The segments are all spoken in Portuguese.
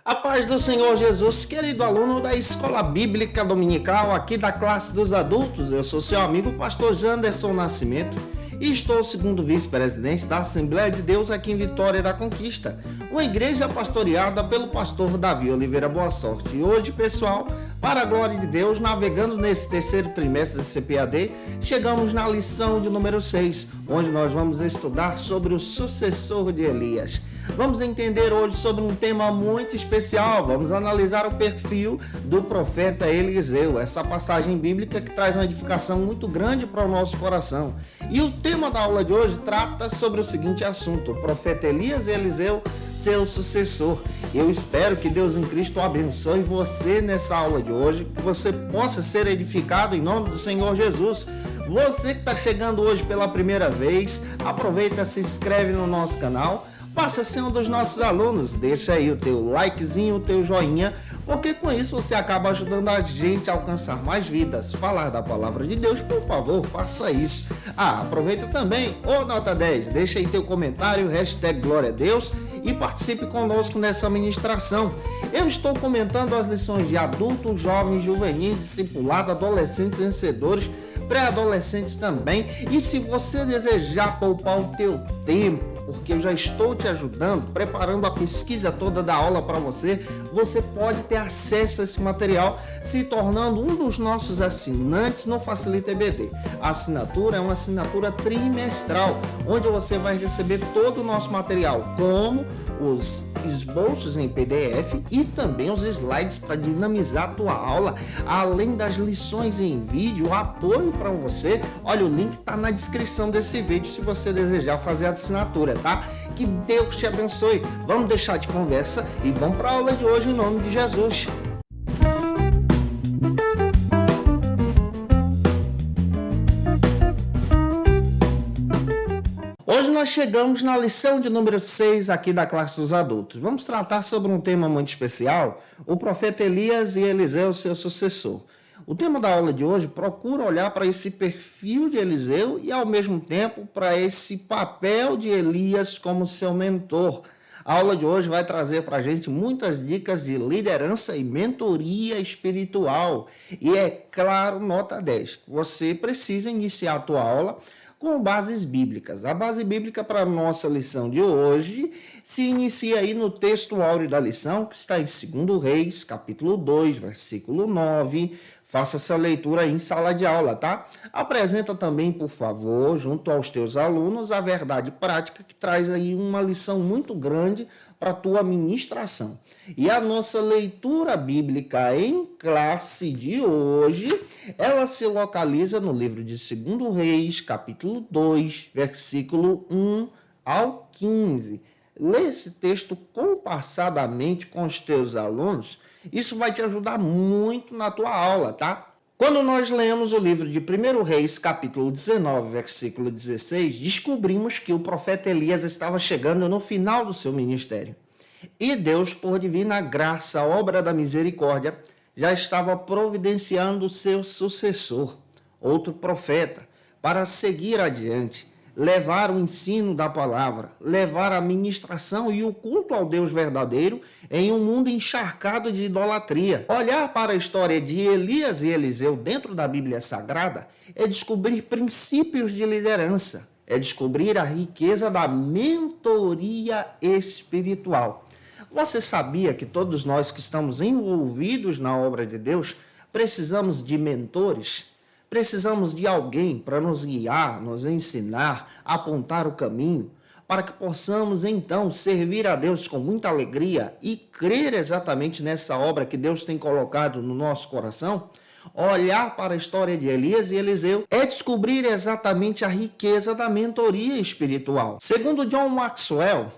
A paz do Senhor Jesus, querido aluno da Escola Bíblica Dominical, aqui da classe dos adultos, eu sou seu amigo pastor Janderson Nascimento e estou segundo vice-presidente da Assembleia de Deus aqui em Vitória da Conquista, uma igreja pastoreada pelo pastor Davi Oliveira Boa Sorte. E hoje, pessoal, para a glória de Deus, navegando nesse terceiro trimestre de CPAD, chegamos na lição de número 6, onde nós vamos estudar sobre o sucessor de Elias. Vamos entender hoje sobre um tema muito especial. Vamos analisar o perfil do profeta Eliseu, essa passagem bíblica que traz uma edificação muito grande para o nosso coração. E o tema da aula de hoje trata sobre o seguinte assunto: o profeta Elias e Eliseu, seu sucessor. Eu espero que Deus em Cristo abençoe você nessa aula de hoje, que você possa ser edificado em nome do Senhor Jesus. Você que está chegando hoje pela primeira vez, aproveita, se inscreve no nosso canal. Passa a ser um dos nossos alunos, deixa aí o teu likezinho, o teu joinha, porque com isso você acaba ajudando a gente a alcançar mais vidas. Falar da palavra de Deus, por favor, faça isso. Aproveita também, nota 10, deixa aí teu comentário, hashtag Glória a Deus e participe conosco nessa ministração. Eu estou comentando as lições de adultos, jovens, juvenis, discipulado, adolescentes, vencedores, pré-adolescentes também. E se você desejar poupar o teu tempo, porque eu já estou te ajudando, preparando a pesquisa toda da aula para você, você pode ter acesso a esse material se tornando um dos nossos assinantes no Facilita EBD. A assinatura é uma assinatura trimestral, onde você vai receber todo o nosso material, como os esboços em PDF e também os slides para dinamizar a tua aula, além das lições em vídeo, apoio para você. Olha, o link está na descrição desse vídeo se você desejar fazer a assinatura, tá? Que Deus te abençoe. Vamos deixar de conversa e vamos para a aula de hoje em nome de Jesus. Hoje nós chegamos na lição de número 6 aqui da classe dos adultos. Vamos tratar sobre um tema muito especial, o profeta Elias e Eliseu, seu sucessor. O tema da aula de hoje procura olhar para esse perfil de Eliseu e, ao mesmo tempo, para esse papel de Elias como seu mentor. A aula de hoje vai trazer para a gente muitas dicas de liderança e mentoria espiritual. E é claro, nota 10, você precisa iniciar a tua aula com bases bíblicas. A base bíblica para a nossa lição de hoje se inicia aí no texto áureo da lição, que está em 2 Reis, capítulo 2, versículo 9. Faça essa leitura aí em sala de aula, tá? Apresenta também, por favor, junto aos teus alunos, a verdade prática que traz aí uma lição muito grande para a tua ministração. E a nossa leitura bíblica em classe de hoje, ela se localiza no livro de 2 Reis, capítulo 2, versículo 1 ao 15. Lê esse texto compassadamente com os teus alunos. Isso vai te ajudar muito na tua aula, tá? Quando nós lemos o livro de 1 Reis, capítulo 19, versículo 16, descobrimos que o profeta Elias estava chegando no final do seu ministério. E Deus, por divina graça, obra da misericórdia, já estava providenciando o seu sucessor, outro profeta, para seguir adiante, levar o ensino da palavra, levar a ministração e o culto ao Deus verdadeiro em um mundo encharcado de idolatria. Olhar para a história de Elias e Eliseu dentro da Bíblia Sagrada é descobrir princípios de liderança, é descobrir a riqueza da mentoria espiritual. Você sabia que todos nós que estamos envolvidos na obra de Deus precisamos de mentores? Precisamos de alguém para nos guiar, nos ensinar, apontar o caminho, para que possamos então servir a Deus com muita alegria e crer exatamente nessa obra que Deus tem colocado no nosso coração. Olhar para a história de Elias e Eliseu é descobrir exatamente a riqueza da mentoria espiritual. Segundo John Maxwell,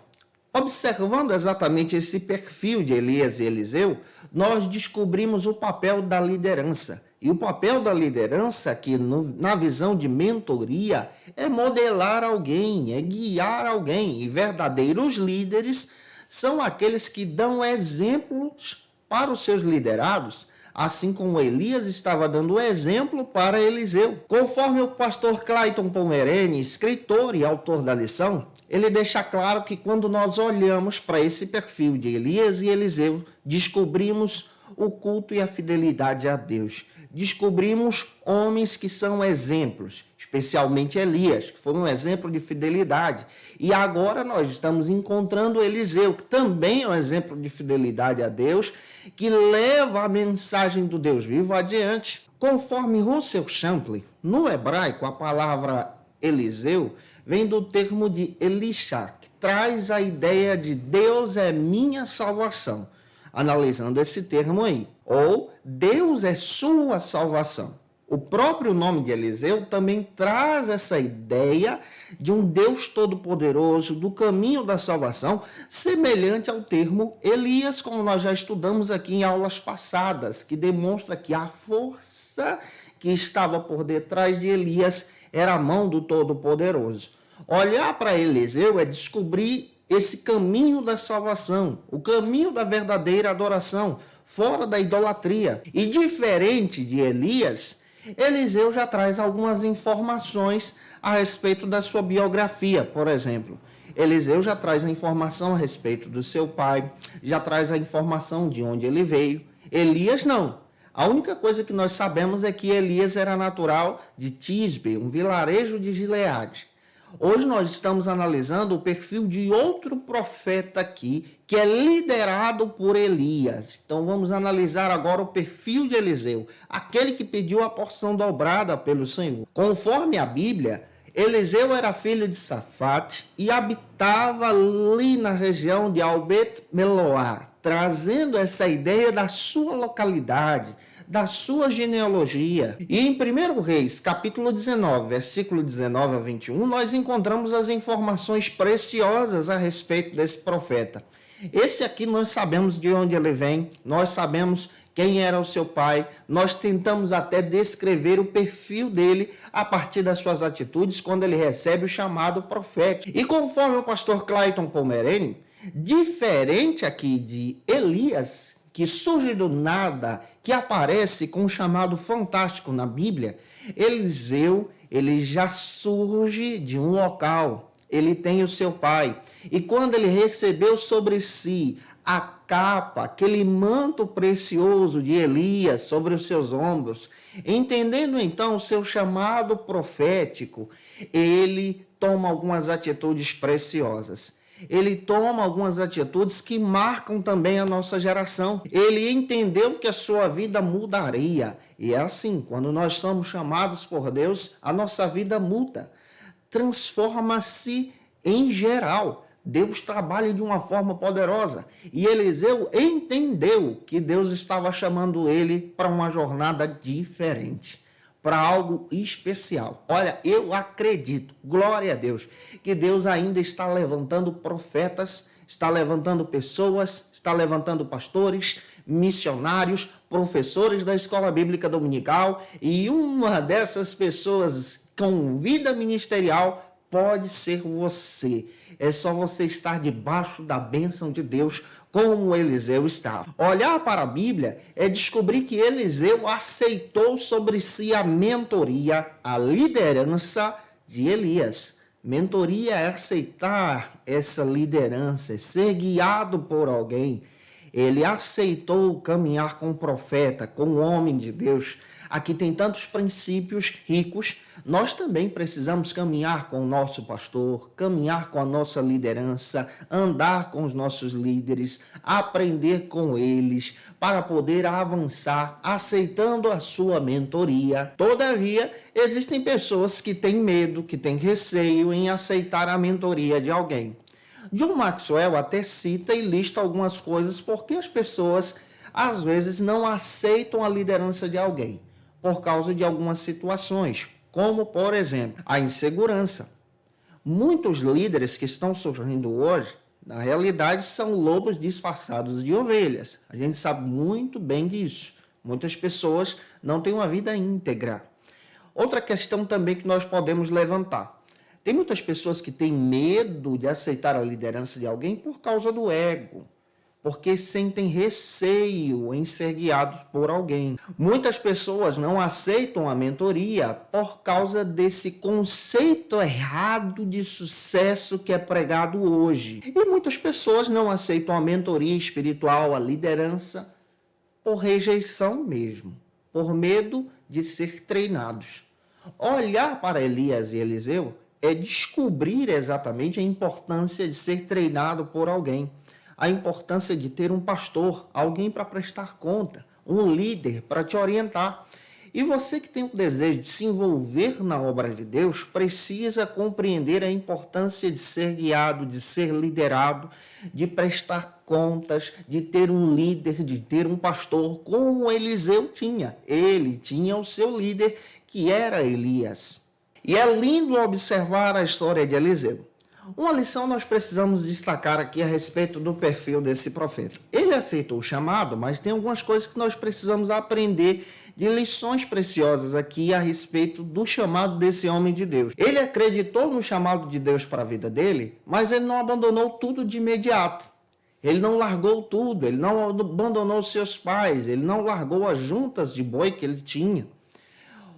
observando exatamente esse perfil de Elias e Eliseu, nós descobrimos o papel da liderança. E o papel da liderança, aqui na visão de mentoria, é modelar alguém, é guiar alguém. E verdadeiros líderes são aqueles que dão exemplos para os seus liderados, assim como Elias estava dando exemplo para Eliseu. Conforme o pastor Clayton Pomerene, escritor e autor da lição, ele deixa claro que quando nós olhamos para esse perfil de Elias e Eliseu, descobrimos o culto e a fidelidade a Deus. Descobrimos homens que são exemplos, especialmente Elias, que foi um exemplo de fidelidade. E agora nós estamos encontrando Eliseu, que também é um exemplo de fidelidade a Deus, que leva a mensagem do Deus vivo adiante. Conforme Russell Champlin, no hebraico, a palavra Eliseu vem do termo de Elisha, que traz a ideia de Deus é minha salvação. Analisando esse termo aí, ou Deus é sua salvação. O próprio nome de Eliseu também traz essa ideia de um Deus todo-poderoso, do caminho da salvação, semelhante ao termo Elias, como nós já estudamos aqui em aulas passadas, que demonstra que a força que estava por detrás de Elias era a mão do Todo-Poderoso. Olhar para Eliseu é descobrir esse caminho da salvação, o caminho da verdadeira adoração, fora da idolatria. E diferente de Elias, Eliseu já traz algumas informações a respeito da sua biografia, por exemplo. Eliseu já traz a informação a respeito do seu pai, já traz a informação de onde ele veio. Elias não. A única coisa que nós sabemos é que Elias era natural de Tisbe, um vilarejo de Gileade. Hoje nós estamos analisando o perfil de outro profeta aqui, que é liderado por Elias. Então vamos analisar agora o perfil de Eliseu, aquele que pediu a porção dobrada pelo Senhor. Conforme a Bíblia, Eliseu era filho de Safate e habitava ali na região de Albet-Meloá, trazendo essa ideia da sua localidade, da sua genealogia. E em 1 Reis, capítulo 19, versículo 19 a 21, nós encontramos as informações preciosas a respeito desse profeta. Esse aqui nós sabemos de onde ele vem, nós sabemos quem era o seu pai, nós tentamos até descrever o perfil dele a partir das suas atitudes quando ele recebe o chamado profético. E conforme o pastor Clayton Pomerene, diferente aqui de Elias, que surge do nada, que aparece com um chamado fantástico na Bíblia, Eliseu, ele já surge de um local, ele tem o seu pai. E quando ele recebeu sobre si a capa, aquele manto precioso de Elias sobre os seus ombros, entendendo então o seu chamado profético, ele toma algumas atitudes preciosas. Ele toma algumas atitudes que marcam também a nossa geração. Ele entendeu que a sua vida mudaria. E é assim, quando nós somos chamados por Deus, a nossa vida muda. Transforma-se em geral. Deus trabalha de uma forma poderosa. E Eliseu entendeu que Deus estava chamando ele para uma jornada diferente, para algo especial. Olha, eu acredito, glória a Deus, que Deus ainda está levantando profetas, está levantando pessoas, está levantando pastores, missionários, professores da Escola Bíblica Dominical, e uma dessas pessoas com vida ministerial pode ser você. É só você estar debaixo da bênção de Deus, como Eliseu estava. Olhar para a Bíblia é descobrir que Eliseu aceitou sobre si a mentoria, a liderança de Elias. Mentoria é aceitar essa liderança, é ser guiado por alguém. Ele aceitou caminhar com o profeta, com o homem de Deus. Aqui tem tantos princípios ricos. Nós também precisamos caminhar com o nosso pastor, caminhar com a nossa liderança, andar com os nossos líderes, aprender com eles, para poder avançar, aceitando a sua mentoria. Todavia, existem pessoas que têm medo, que têm receio em aceitar a mentoria de alguém. John Maxwell até cita e lista algumas coisas porque as pessoas, às vezes, não aceitam a liderança de alguém por causa de algumas situações, como, por exemplo, a insegurança. Muitos líderes que estão surgindo hoje, na realidade, são lobos disfarçados de ovelhas. A gente sabe muito bem disso. Muitas pessoas não têm uma vida íntegra. Outra questão também que nós podemos levantar. Tem muitas pessoas que têm medo de aceitar a liderança de alguém por causa do ego, porque sentem receio em ser guiados por alguém. Muitas pessoas não aceitam a mentoria por causa desse conceito errado de sucesso que é pregado hoje. E muitas pessoas não aceitam a mentoria espiritual, a liderança, por rejeição mesmo, por medo de ser treinados. Olhar para Elias e Eliseu é descobrir exatamente a importância de ser treinado por alguém, a importância de ter um pastor, alguém para prestar conta, um líder para te orientar. E você que tem o desejo de se envolver na obra de Deus, precisa compreender a importância de ser guiado, de ser liderado, de prestar contas, de ter um líder, de ter um pastor, como Eliseu tinha. Ele tinha o seu líder, que era Elias. E é lindo observar a história de Eliseu. Uma lição nós precisamos destacar aqui a respeito do perfil desse profeta. Ele aceitou o chamado, mas tem algumas coisas que nós precisamos aprender de lições preciosas aqui a respeito do chamado desse homem de Deus. Ele acreditou no chamado de Deus para a vida dele, mas ele não abandonou tudo de imediato. Ele não largou tudo, ele não abandonou seus pais, ele não largou as juntas de boi que ele tinha.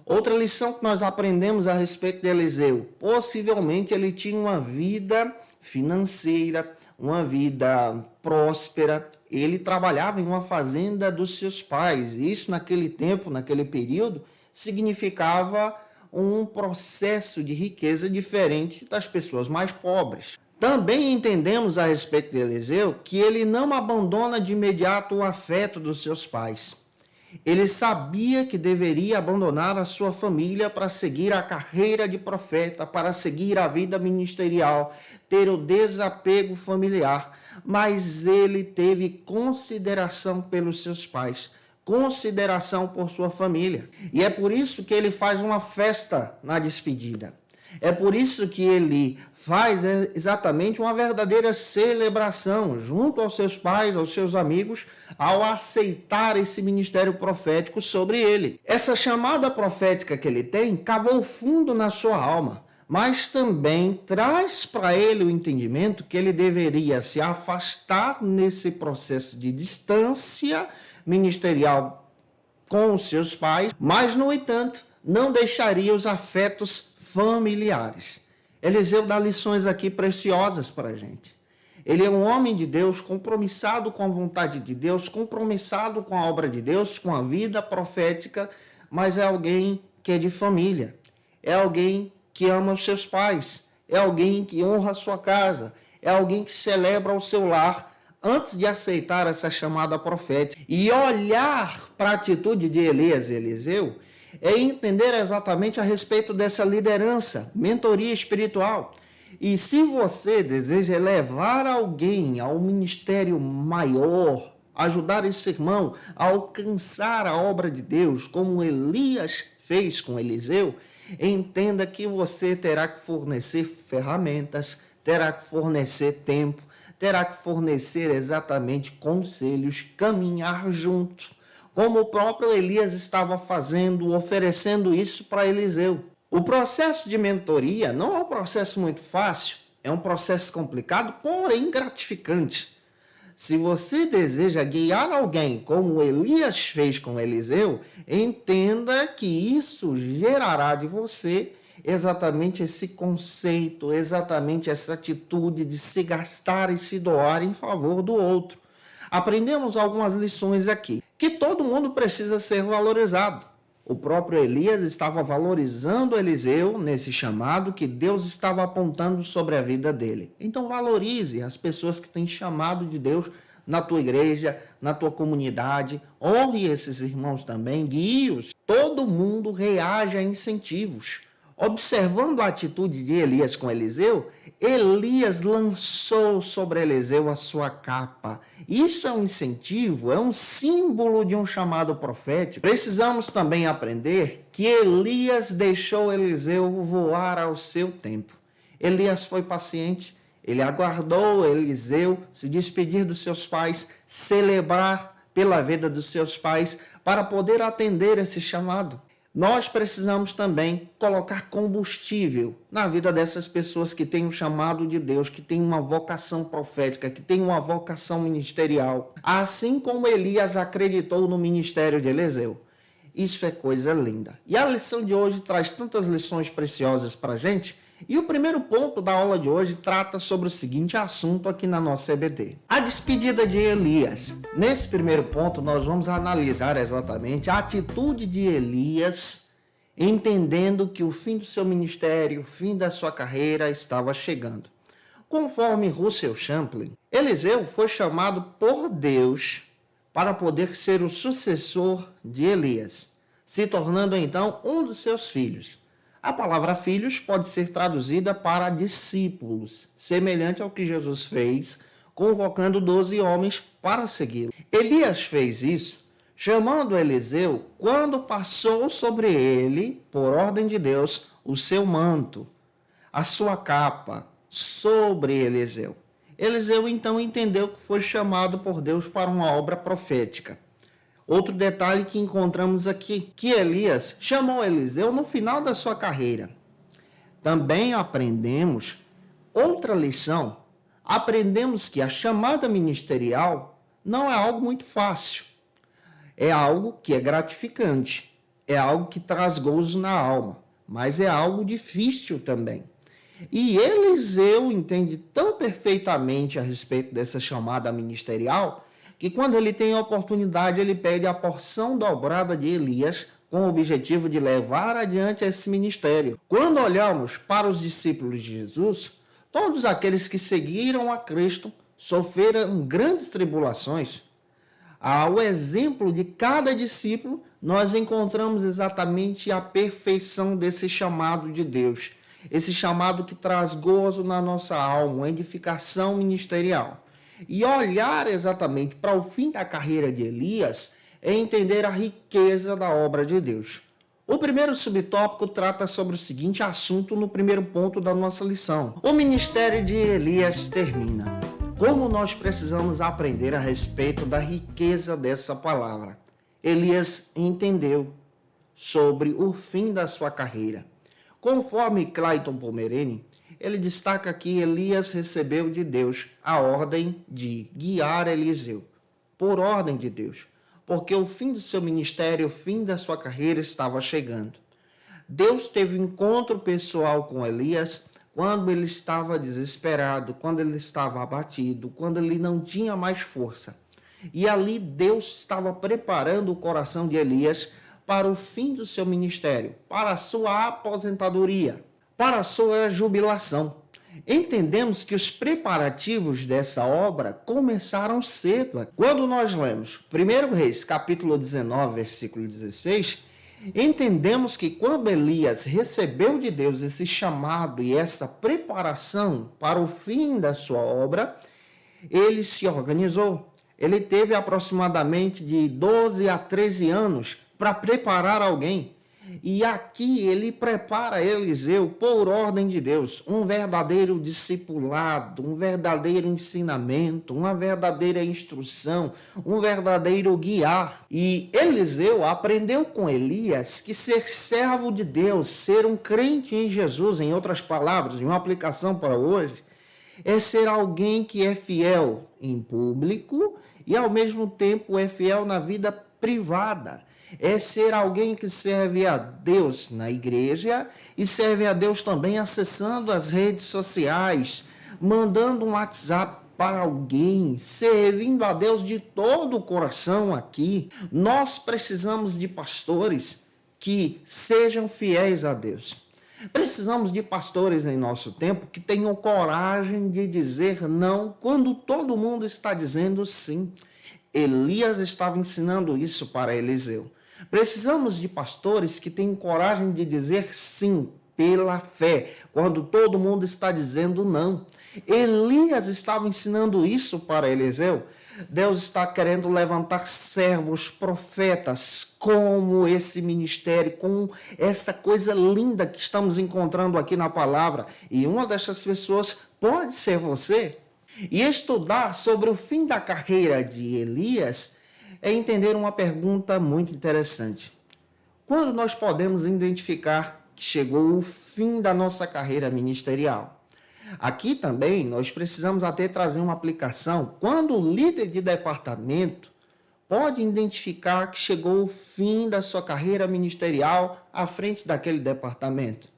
Outra lição que nós aprendemos a respeito de Eliseu, possivelmente ele tinha uma vida financeira, uma vida próspera, ele trabalhava em uma fazenda dos seus pais, e isso naquele tempo, naquele período, significava um processo de riqueza diferente das pessoas mais pobres. Também entendemos a respeito de Eliseu que ele não abandona de imediato o afeto dos seus pais. Ele sabia que deveria abandonar a sua família para seguir a carreira de profeta, para seguir a vida ministerial, ter o desapego familiar, mas ele teve consideração pelos seus pais, consideração por sua família. E é por isso que ele faz uma festa na despedida. É por isso que ele faz exatamente uma verdadeira celebração junto aos seus pais, aos seus amigos, ao aceitar esse ministério profético sobre ele. Essa chamada profética que ele tem cavou fundo na sua alma, mas também traz para ele o entendimento que ele deveria se afastar nesse processo de distância ministerial com os seus pais, mas, no entanto, não deixaria os afetos familiares. Eliseu dá lições aqui preciosas para a gente. Ele é um homem de Deus, compromissado com a vontade de Deus, compromissado com a obra de Deus, com a vida profética, mas é alguém que é de família, é alguém que ama os seus pais, é alguém que honra a sua casa, é alguém que celebra o seu lar antes de aceitar essa chamada profética. E olhar para a atitude de Elias e Eliseu é entender exatamente a respeito dessa liderança, mentoria espiritual. E se você deseja levar alguém ao ministério maior, ajudar esse irmão a alcançar a obra de Deus, como Elias fez com Eliseu, entenda que você terá que fornecer ferramentas, terá que fornecer tempo, terá que fornecer exatamente conselhos, caminhar junto, como o próprio Elias estava fazendo, oferecendo isso para Eliseu. O processo de mentoria não é um processo muito fácil, é um processo complicado, porém gratificante. Se você deseja guiar alguém como Elias fez com Eliseu, entenda que isso gerará de você exatamente esse conceito, exatamente essa atitude de se gastar e se doar em favor do outro. Aprendemos algumas lições aqui, que todo mundo precisa ser valorizado. O próprio Elias estava valorizando Eliseu nesse chamado que Deus estava apontando sobre a vida dele. Então valorize as pessoas que têm chamado de Deus na tua igreja, na tua comunidade. Honre esses irmãos também, guie-os. Todo mundo reage a incentivos. Observando a atitude de Elias com Eliseu, Elias lançou sobre Eliseu a sua capa. Isso é um incentivo, é um símbolo de um chamado profético. Precisamos também aprender que Elias deixou Eliseu voar ao seu tempo. Elias foi paciente, ele aguardou Eliseu se despedir dos seus pais, celebrar pela vida dos seus pais, para poder atender esse chamado. Nós precisamos também colocar combustível na vida dessas pessoas que têm o chamado de Deus, que têm uma vocação profética, que têm uma vocação ministerial. Assim como Elias acreditou no ministério de Eliseu. Isso é coisa linda. E a lição de hoje traz tantas lições preciosas para a gente. E o primeiro ponto da aula de hoje trata sobre o seguinte assunto aqui na nossa EBD. A despedida de Elias. Nesse primeiro ponto, nós vamos analisar exatamente a atitude de Elias, entendendo que o fim do seu ministério, o fim da sua carreira estava chegando. Conforme Russell Champlin, Eliseu foi chamado por Deus para poder ser o sucessor de Elias, se tornando então um dos seus filhos. A palavra filhos pode ser traduzida para discípulos, semelhante ao que Jesus fez, convocando 12 homens para segui-lo. Elias fez isso, chamando Eliseu quando passou sobre ele, por ordem de Deus, o seu manto, a sua capa, sobre Eliseu. Eliseu então entendeu que foi chamado por Deus para uma obra profética. Outro detalhe que encontramos aqui, que Elias chamou Eliseu no final da sua carreira. Também aprendemos outra lição. Aprendemos que a chamada ministerial não é algo muito fácil. É algo que é gratificante. É algo que traz gozo na alma. Mas é algo difícil também. E Eliseu entende tão perfeitamente a respeito dessa chamada ministerial que quando ele tem a oportunidade, ele pede a porção dobrada de Elias com o objetivo de levar adiante esse ministério. Quando olhamos para os discípulos de Jesus, todos aqueles que seguiram a Cristo sofreram grandes tribulações. Ao exemplo de cada discípulo, nós encontramos exatamente a perfeição desse chamado de Deus. Esse chamado que traz gozo na nossa alma, uma edificação ministerial. E olhar exatamente para o fim da carreira de Elias é entender a riqueza da obra de Deus. O primeiro subtópico trata sobre o seguinte assunto no primeiro ponto da nossa lição. O ministério de Elias termina. Como nós precisamos aprender a respeito da riqueza dessa palavra? Elias entendeu sobre o fim da sua carreira. Conforme Clayton Pomerene, ele destaca que Elias recebeu de Deus a ordem de guiar Eliseu, por ordem de Deus, porque o fim do seu ministério, o fim da sua carreira estava chegando. Deus teve um encontro pessoal com Elias quando ele estava desesperado, quando ele estava abatido, quando ele não tinha mais força. E ali Deus estava preparando o coração de Elias para o fim do seu ministério, para a sua aposentadoria, para a sua jubilação. Entendemos que os preparativos dessa obra começaram cedo. Quando nós lemos 1 Reis, capítulo 19, versículo 16, entendemos que quando Elias recebeu de Deus esse chamado e essa preparação para o fim da sua obra, ele se organizou. Ele teve aproximadamente de 12 a 13 anos para preparar alguém. E aqui ele prepara Eliseu por ordem de Deus, um verdadeiro discipulado, um verdadeiro ensinamento, uma verdadeira instrução, um verdadeiro guiar. E Eliseu aprendeu com Elias que ser servo de Deus, ser um crente em Jesus, em outras palavras, em uma aplicação para hoje, é ser alguém que é fiel em público e ao mesmo tempo é fiel na vida privada. É ser alguém que serve a Deus na igreja e serve a Deus também acessando as redes sociais, mandando um WhatsApp para alguém, servindo a Deus de todo o coração aqui. Nós precisamos de pastores que sejam fiéis a Deus. Precisamos de pastores em nosso tempo que tenham coragem de dizer não quando todo mundo está dizendo sim. Elias estava ensinando isso para Eliseu. Precisamos de pastores que tenham coragem de dizer sim pela fé, quando todo mundo está dizendo não. Elias estava ensinando isso para Eliseu. Deus está querendo levantar servos, profetas, como esse ministério, com essa coisa linda que estamos encontrando aqui na palavra. E uma dessas pessoas pode ser você. E estudar sobre o fim da carreira de Elias é entender uma pergunta muito interessante. Quando nós podemos identificar que chegou o fim da nossa carreira ministerial? Aqui também nós precisamos até trazer uma aplicação. Quando o líder de departamento pode identificar que chegou o fim da sua carreira ministerial à frente daquele departamento.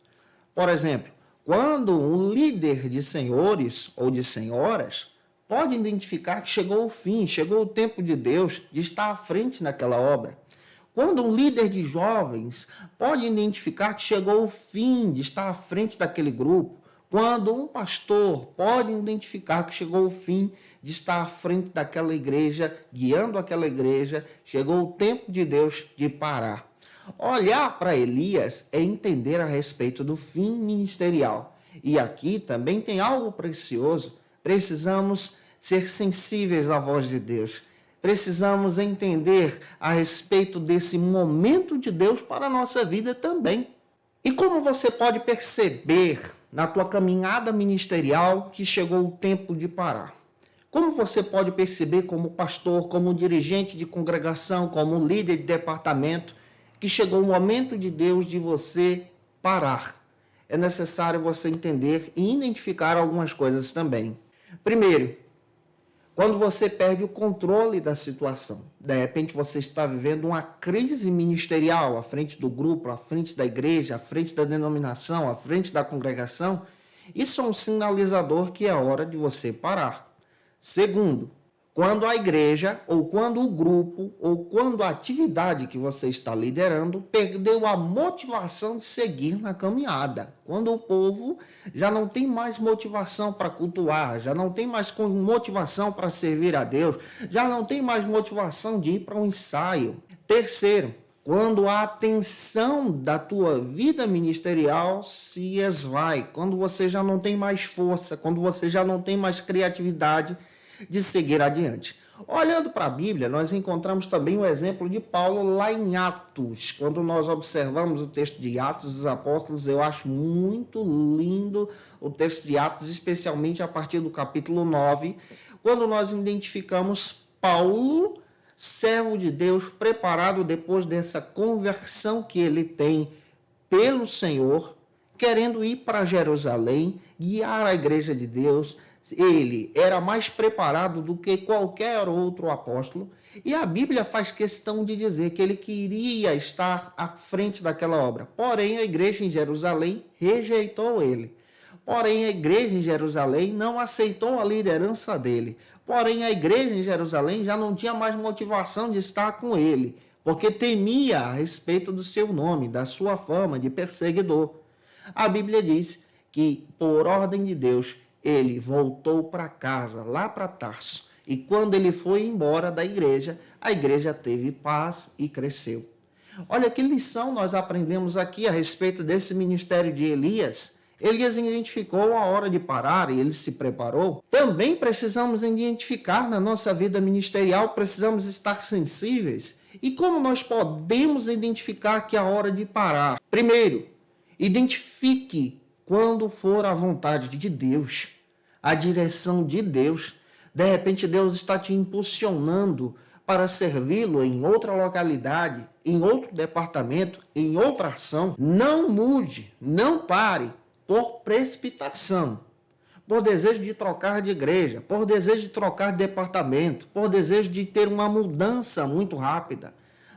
Por exemplo, quando um líder de senhores ou de senhoras pode identificar que chegou o fim, chegou o tempo de Deus de estar à frente naquela obra. Quando um líder de jovens pode identificar que chegou o fim de estar à frente daquele grupo. Quando um pastor pode identificar que chegou o fim de estar à frente daquela igreja, guiando aquela igreja, chegou o tempo de Deus de parar. Olhar para Elias é entender a respeito do fim ministerial. E aqui também tem algo precioso. Precisamos ser sensíveis à voz de Deus. Precisamos entender a respeito desse momento de Deus para a nossa vida também. E como você pode perceber na tua caminhada ministerial que chegou o tempo de parar? Como você pode perceber como pastor, como dirigente de congregação, como líder de departamento, que chegou o momento de Deus de você parar? É necessário você entender e identificar algumas coisas também. Primeiro, quando você perde o controle da situação. De repente você está vivendo uma crise ministerial à frente do grupo, à frente da igreja, à frente da denominação, à frente da congregação. Isso é um sinalizador que é hora de você parar. Segundo, quando a igreja, ou quando o grupo, ou quando a atividade que você está liderando perdeu a motivação de seguir na caminhada. Quando o povo já não tem mais motivação para cultuar, já não tem mais motivação para servir a Deus, já não tem mais motivação de ir para um ensaio. Terceiro, quando a atenção da tua vida ministerial se esvai, quando você já não tem mais força, quando você já não tem mais criatividade de seguir adiante. Olhando para a Bíblia, nós encontramos também o exemplo de Paulo lá em Atos. Quando nós observamos o texto de Atos dos Apóstolos, eu acho muito lindo o texto de Atos, especialmente a partir do capítulo 9, quando nós identificamos Paulo, servo de Deus, preparado depois dessa conversão que ele tem pelo Senhor, querendo ir para Jerusalém, guiar a igreja de Deus. Ele era mais preparado do que qualquer outro apóstolo, e a Bíblia faz questão de dizer que ele queria estar à frente daquela obra. Porém, a igreja em Jerusalém rejeitou ele. Porém, a igreja em Jerusalém não aceitou a liderança dele. Porém, a igreja em Jerusalém já não tinha mais motivação de estar com ele, porque temia a respeito do seu nome, da sua fama de perseguidor. A Bíblia diz que, por ordem de Deus, ele voltou para casa, lá para Tarso. E quando ele foi embora da igreja, a igreja teve paz e cresceu. Olha que lição nós aprendemos aqui a respeito desse ministério de Elias. Elias identificou a hora de parar e ele se preparou. Também precisamos identificar na nossa vida ministerial, precisamos estar sensíveis. E como nós podemos identificar que é a hora de parar? Primeiro, identifique quando for a vontade de Deus, a direção de Deus. De repente Deus está te impulsionando para servi-lo em outra localidade, em outro departamento, em outra ação. Não mude, não pare por precipitação, por desejo de trocar de igreja, por desejo de trocar de departamento, por desejo de ter uma mudança muito rápida.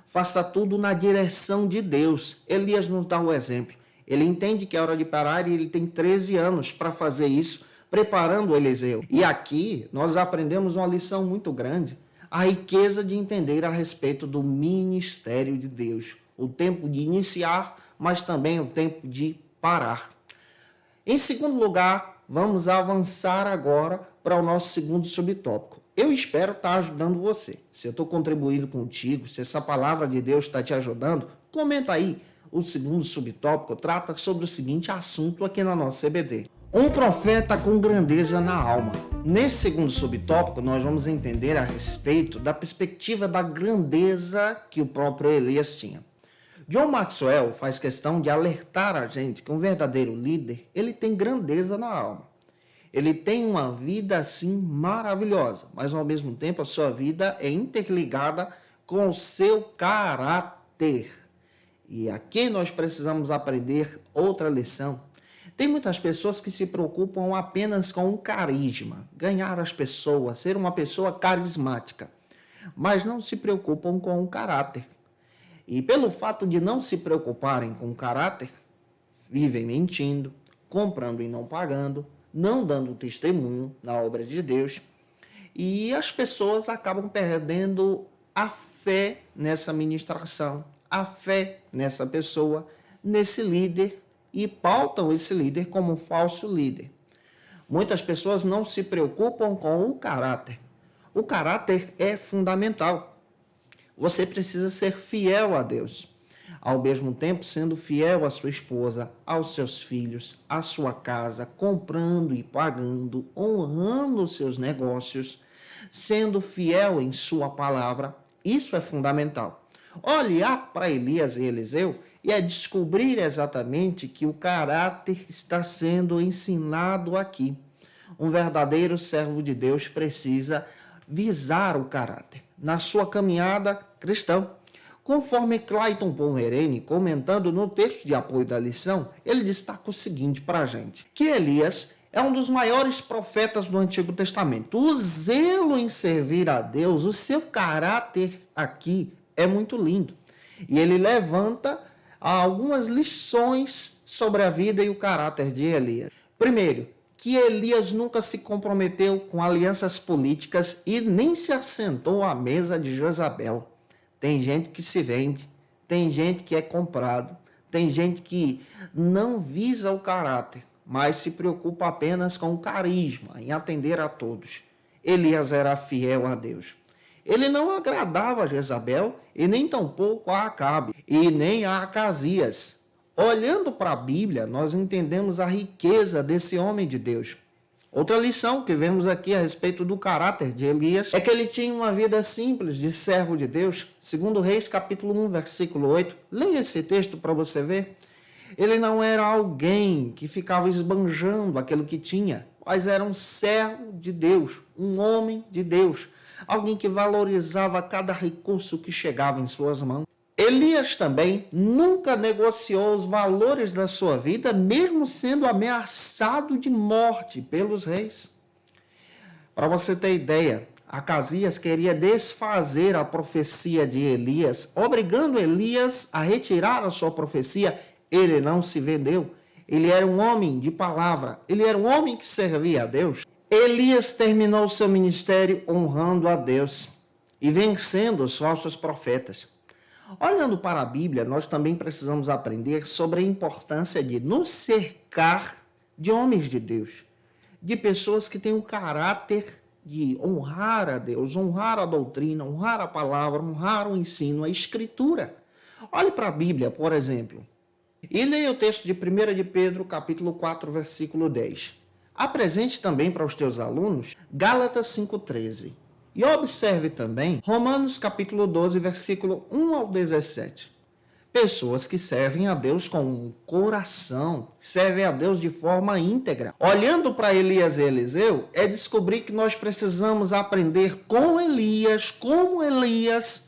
Faça tudo na direção de Deus. Elias nos dá o exemplo. Ele entende que é hora de parar e ele tem 13 anos para fazer isso, preparando Eliseu. E aqui nós aprendemos uma lição muito grande, a riqueza de entender a respeito do ministério de Deus. O tempo de iniciar, mas também o tempo de parar. Em segundo lugar, vamos avançar agora para o nosso segundo subtópico. Eu espero estar ajudando você. Se eu estou contribuindo contigo, se essa palavra de Deus está te ajudando, comenta aí. O segundo subtópico trata sobre o seguinte assunto aqui na nossa CBD. Um profeta com grandeza na alma. Nesse segundo subtópico, nós vamos entender a respeito da perspectiva da grandeza que o próprio Elias tinha. John Maxwell faz questão de alertar a gente que um verdadeiro líder, ele tem grandeza na alma. Ele tem uma vida assim maravilhosa, mas ao mesmo tempo a sua vida é interligada com o seu caráter. E aqui nós precisamos aprender outra lição. Tem muitas pessoas que se preocupam apenas com o carisma, ganhar as pessoas, ser uma pessoa carismática, mas não se preocupam com o caráter. E pelo fato de não se preocuparem com o caráter, vivem mentindo, comprando e não pagando, não dando testemunho na obra de Deus, e as pessoas acabam perdendo a fé nessa ministração, a fé nessa pessoa, nesse líder, e pautam esse líder como um falso líder. Muitas pessoas não se preocupam com o caráter. O caráter é fundamental. Você precisa ser fiel a Deus, ao mesmo tempo sendo fiel à sua esposa, aos seus filhos, à sua casa, comprando e pagando, honrando os seus negócios, sendo fiel em sua palavra. Isso é fundamental. Olhar para Elias e Eliseu e é descobrir exatamente que o caráter está sendo ensinado aqui. Um verdadeiro servo de Deus precisa visar o caráter na sua caminhada cristã. Conforme Clayton Pomerene, comentando no texto de apoio da lição, ele destaca o seguinte para a gente, que Elias é um dos maiores profetas do Antigo Testamento. O zelo em servir a Deus, o seu caráter aqui é muito lindo. E ele levanta algumas lições sobre a vida e o caráter de Elias. Primeiro, que Elias nunca se comprometeu com alianças políticas e nem se assentou à mesa de Jezabel. Tem gente que se vende, tem gente que é comprado, tem gente que não visa o caráter, mas se preocupa apenas com o carisma, em atender a todos. Elias era fiel a Deus. Ele não agradava a Jezabel e nem tampouco a Acabe e nem a Acasias. Olhando para a Bíblia, nós entendemos a riqueza desse homem de Deus. Outra lição que vemos aqui a respeito do caráter de Elias é que ele tinha uma vida simples de servo de Deus. Segundo Reis, capítulo 1, versículo 8. Leia esse texto para você ver. Ele não era alguém que ficava esbanjando aquilo que tinha, mas era um servo de Deus, um homem de Deus, alguém que valorizava cada recurso que chegava em suas mãos. Elias também nunca negociou os valores da sua vida, mesmo sendo ameaçado de morte pelos reis. Para você ter ideia, Acasias queria desfazer a profecia de Elias, obrigando Elias a retirar a sua profecia. Ele não se vendeu. Ele era um homem de palavra. Ele era um homem que servia a Deus. Elias terminou seu ministério honrando a Deus e vencendo os falsos profetas. Olhando para a Bíblia, nós também precisamos aprender sobre a importância de nos cercar de homens de Deus, de pessoas que têm o caráter de honrar a Deus, honrar a doutrina, honrar a palavra, honrar o ensino, a escritura. Olhe para a Bíblia, por exemplo, e leia o texto de 1 de Pedro, capítulo 4, versículo 10. Apresente também para os teus alunos Gálatas 5,13. E observe também Romanos capítulo 12, versículo 1 ao 17. Pessoas que servem a Deus com um coração, servem a Deus de forma íntegra. Olhando para Elias e Eliseu, é descobrir que nós precisamos aprender com Elias, como Elias,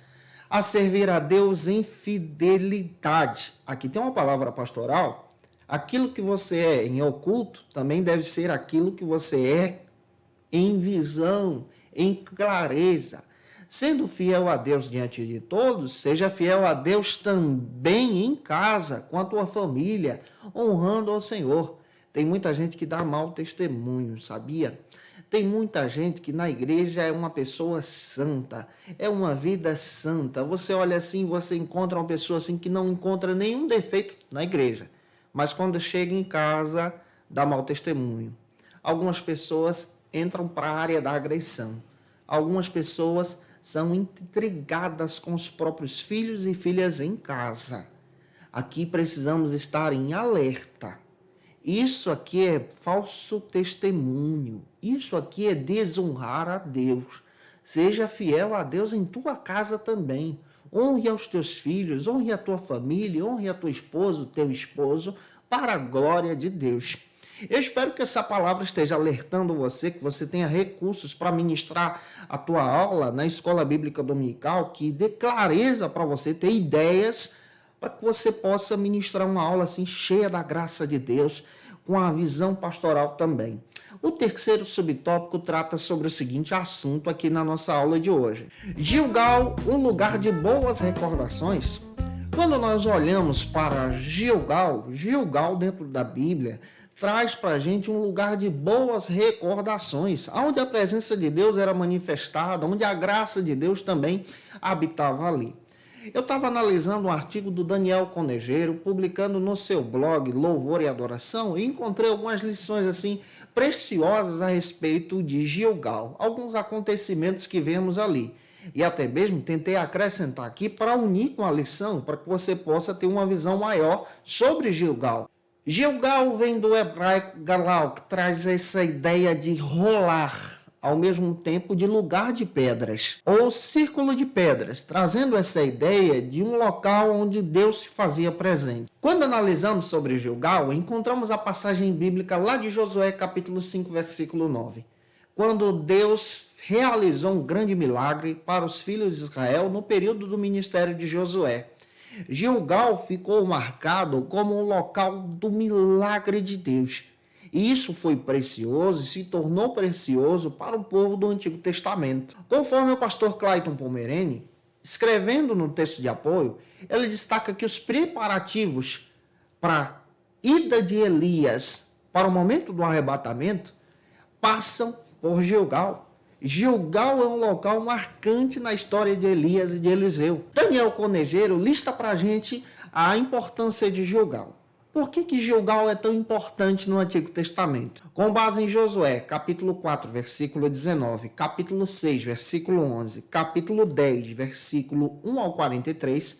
a servir a Deus em fidelidade. Aqui tem uma palavra pastoral. Aquilo que você é em oculto também deve ser aquilo que você é em visão, em clareza. Sendo fiel a Deus diante de todos, seja fiel a Deus também em casa, com a tua família, honrando ao Senhor. Tem muita gente que dá mau testemunho, sabia? Tem muita gente que na igreja é uma pessoa santa, é uma vida santa. Você olha assim, você encontra uma pessoa assim que não encontra nenhum defeito na igreja, mas quando chega em casa, dá mau testemunho. Algumas pessoas entram para a área da agressão. Algumas pessoas são intrigadas com os próprios filhos e filhas em casa. Aqui precisamos estar em alerta. Isso aqui é falso testemunho. Isso aqui é desonrar a Deus. Seja fiel a Deus em tua casa também. Honre aos teus filhos, honre a tua família, honre a tua esposa, o teu esposo, para a glória de Deus. Eu espero que essa palavra esteja alertando você, que você tenha recursos para ministrar a tua aula na Escola Bíblica Dominical, que dê clareza para você ter ideias para que você possa ministrar uma aula assim cheia da graça de Deus, com a visão pastoral também. O terceiro subtópico trata sobre o seguinte assunto aqui na nossa aula de hoje. Gilgal, um lugar de boas recordações? Quando nós olhamos para Gilgal dentro da Bíblia, traz para a gente um lugar de boas recordações, onde a presença de Deus era manifestada, onde a graça de Deus também habitava ali. Eu estava analisando um artigo do Daniel Conejeiro, publicando no seu blog Louvor e Adoração, e encontrei algumas lições assim preciosas a respeito de Gilgal, alguns acontecimentos que vemos ali. E até mesmo tentei acrescentar aqui para unir com a lição, para que você possa ter uma visão maior sobre Gilgal. Gilgal vem do hebraico galau, que traz essa ideia de rolar, ao mesmo tempo de lugar de pedras, ou círculo de pedras, trazendo essa ideia de um local onde Deus se fazia presente. Quando analisamos sobre Gilgal, encontramos a passagem bíblica lá de Josué, capítulo 5, versículo 9, quando Deus realizou um grande milagre para os filhos de Israel no período do ministério de Josué. Gilgal ficou marcado como um local do milagre de Deus. E isso foi precioso e se tornou precioso para o povo do Antigo Testamento. Conforme o pastor Clayton Pomerene, escrevendo no texto de apoio, ele destaca que os preparativos para a ida de Elias para o momento do arrebatamento passam por Gilgal. Gilgal é um local marcante na história de Elias e de Eliseu. Daniel Conejeiro lista para a gente a importância de Gilgal. Por que Gilgal é tão importante no Antigo Testamento? Com base em Josué, capítulo 4, versículo 19, capítulo 6, versículo 11, capítulo 10, versículo 1 ao 43,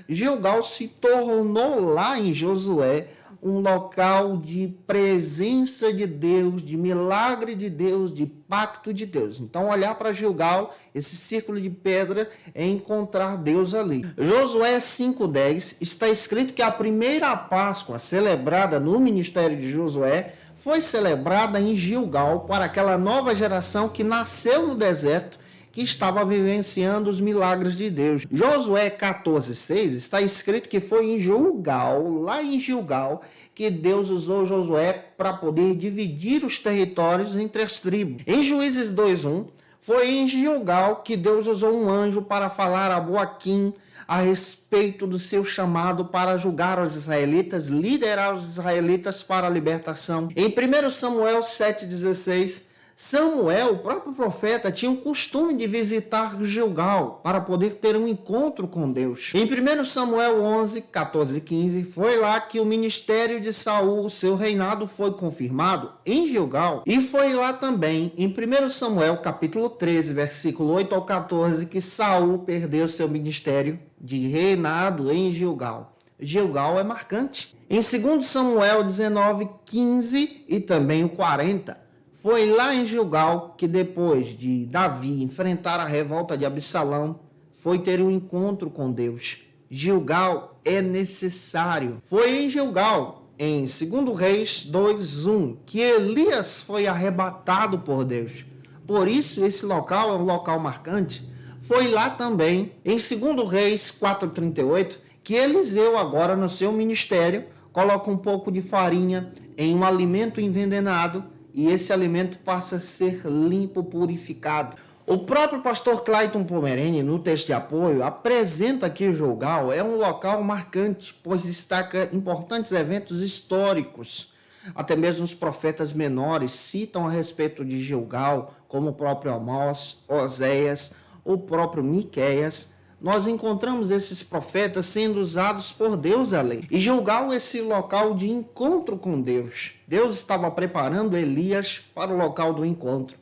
Gilgal se tornou lá em Josué um local de presença de Deus, de milagre de Deus, de pacto de Deus. Então, olhar para Gilgal, esse círculo de pedra, é encontrar Deus ali. Josué 5:10 está escrito que a primeira Páscoa celebrada no ministério de Josué foi celebrada em Gilgal para aquela nova geração que nasceu no deserto, que estava vivenciando os milagres de Deus. Josué 14:6 está escrito que foi em Gilgal, lá em Gilgal, que Deus usou Josué para poder dividir os territórios entre as tribos. Em Juízes 2:1, foi em Gilgal que Deus usou um anjo para falar a Boaquim a respeito do seu chamado para julgar os israelitas, liderar os israelitas para a libertação. Em 1 Samuel 7:16, Samuel, o próprio profeta, tinha o costume de visitar Gilgal para poder ter um encontro com Deus. Em 1 Samuel 11, 14 e 15, foi lá que o ministério de Saul, seu reinado, foi confirmado em Gilgal. E foi lá também, em 1 Samuel capítulo 13, versículo 8 ao 14, que Saul perdeu seu ministério de reinado em Gilgal. Gilgal é marcante. Em 2 Samuel 19, 15 e também o 40, foi lá em Gilgal que depois de Davi enfrentar a revolta de Absalão, foi ter um encontro com Deus. Gilgal é necessário. Foi em Gilgal, em 2 Reis 2:1, que Elias foi arrebatado por Deus. Por isso esse local é um local marcante. Foi lá também, em 2 Reis 4:38, que Eliseu agora no seu ministério coloca um pouco de farinha em um alimento envenenado, e esse alimento passa a ser limpo, purificado. O próprio pastor Clayton Pomerene, no texto de apoio, apresenta que Gilgal é um local marcante, pois destaca importantes eventos históricos. Até mesmo os profetas menores citam a respeito de Gilgal, como o próprio Amós, Oséias, o próprio Miqueias. Nós encontramos esses profetas sendo usados por Deus ali. E Gilgal é esse local de encontro com Deus. Deus estava preparando Elias para o local do encontro.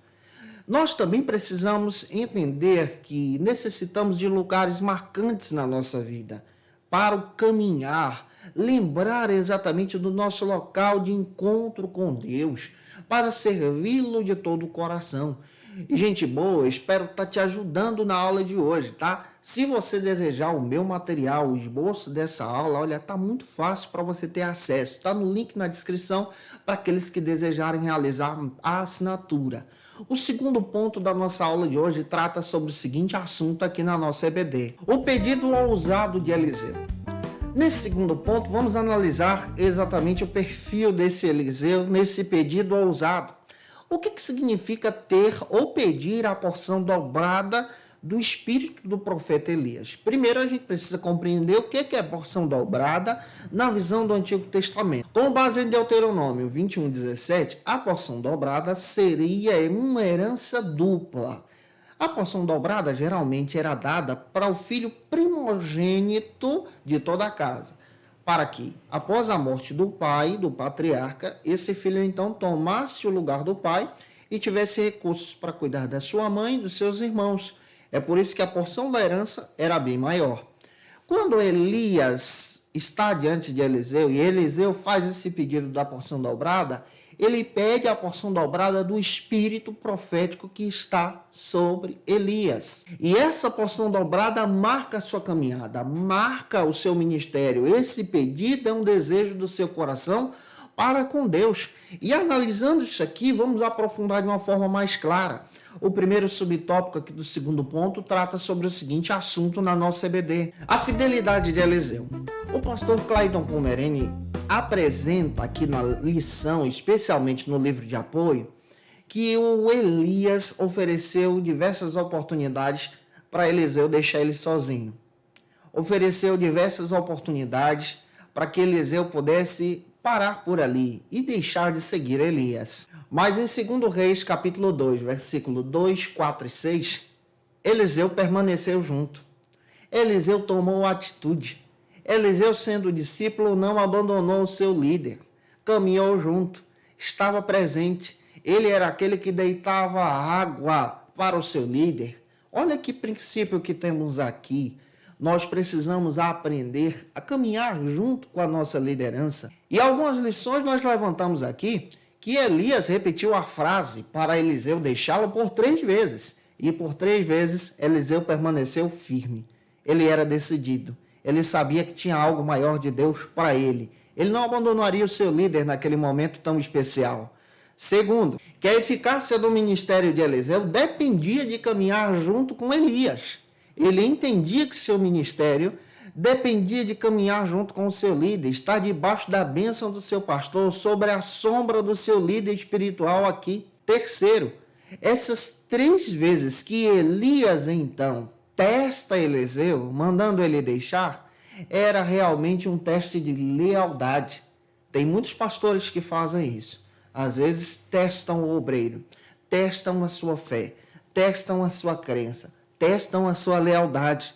Nós também precisamos entender que necessitamos de lugares marcantes na nossa vida para o caminhar, lembrar exatamente do nosso local de encontro com Deus, para servi-lo de todo o coração. E, gente boa, espero estar te ajudando na aula de hoje, tá? Se você desejar o meu material, o esboço dessa aula, olha, tá muito fácil para você ter acesso. Tá no link na descrição para aqueles que desejarem realizar a assinatura. O segundo ponto da nossa aula de hoje trata sobre o seguinte assunto aqui na nossa EBD: o pedido ousado de Eliseu. Nesse segundo ponto, vamos analisar exatamente o perfil desse Eliseu nesse pedido ousado. O que significa ter ou pedir a porção dobrada do espírito do profeta Elias? Primeiro, a gente precisa compreender o que é porção dobrada na visão do Antigo Testamento. Com base em Deuteronômio 21:17, a porção dobrada seria uma herança dupla. A porção dobrada geralmente era dada para o filho primogênito de toda a casa, para que, após a morte do pai, do patriarca, esse filho então tomasse o lugar do pai e tivesse recursos para cuidar da sua mãe e dos seus irmãos. É por isso que a porção da herança era bem maior. Quando Elias está diante de Eliseu e Eliseu faz esse pedido da porção dobrada, ele pede a porção dobrada do espírito profético que está sobre Elias. E essa porção dobrada marca a sua caminhada, marca o seu ministério. Esse pedido é um desejo do seu coração para com Deus. E analisando isso aqui, vamos aprofundar de uma forma mais clara. O primeiro subtópico aqui do segundo ponto trata sobre o seguinte assunto na nossa EBD: a fidelidade de Eliseu. O pastor Clayton Pomerene apresenta aqui na lição, especialmente no livro de apoio, que o Elias ofereceu diversas oportunidades para Eliseu deixar ele sozinho. Ofereceu diversas oportunidades para que Eliseu pudesse parar por ali e deixar de seguir Elias. Mas em 2 Reis, capítulo 2, versículo 2, 4 e 6, Eliseu permaneceu junto. Eliseu tomou atitude. Eliseu, sendo discípulo, não abandonou o seu líder. Caminhou junto, estava presente. Ele era aquele que deitava água para o seu líder. Olha que princípio que temos aqui. Nós precisamos aprender a caminhar junto com a nossa liderança. E algumas lições nós levantamos aqui, que Elias repetiu a frase para Eliseu deixá-lo por 3 vezes. E por 3 vezes Eliseu permaneceu firme. Ele era decidido. Ele sabia que tinha algo maior de Deus para ele. Ele não abandonaria o seu líder naquele momento tão especial. Segundo, que a eficácia do ministério de Eliseu dependia de caminhar junto com Elias. Ele entendia que seu ministério dependia de caminhar junto com o seu líder, estar debaixo da bênção do seu pastor, sobre a sombra do seu líder espiritual aqui. Terceiro, essas 3 vezes que Elias, então, testa Eliseu, mandando ele deixar, era realmente um teste de lealdade. Tem muitos pastores que fazem isso. Às vezes testam o obreiro, testam a sua fé, testam a sua crença, testam a sua lealdade.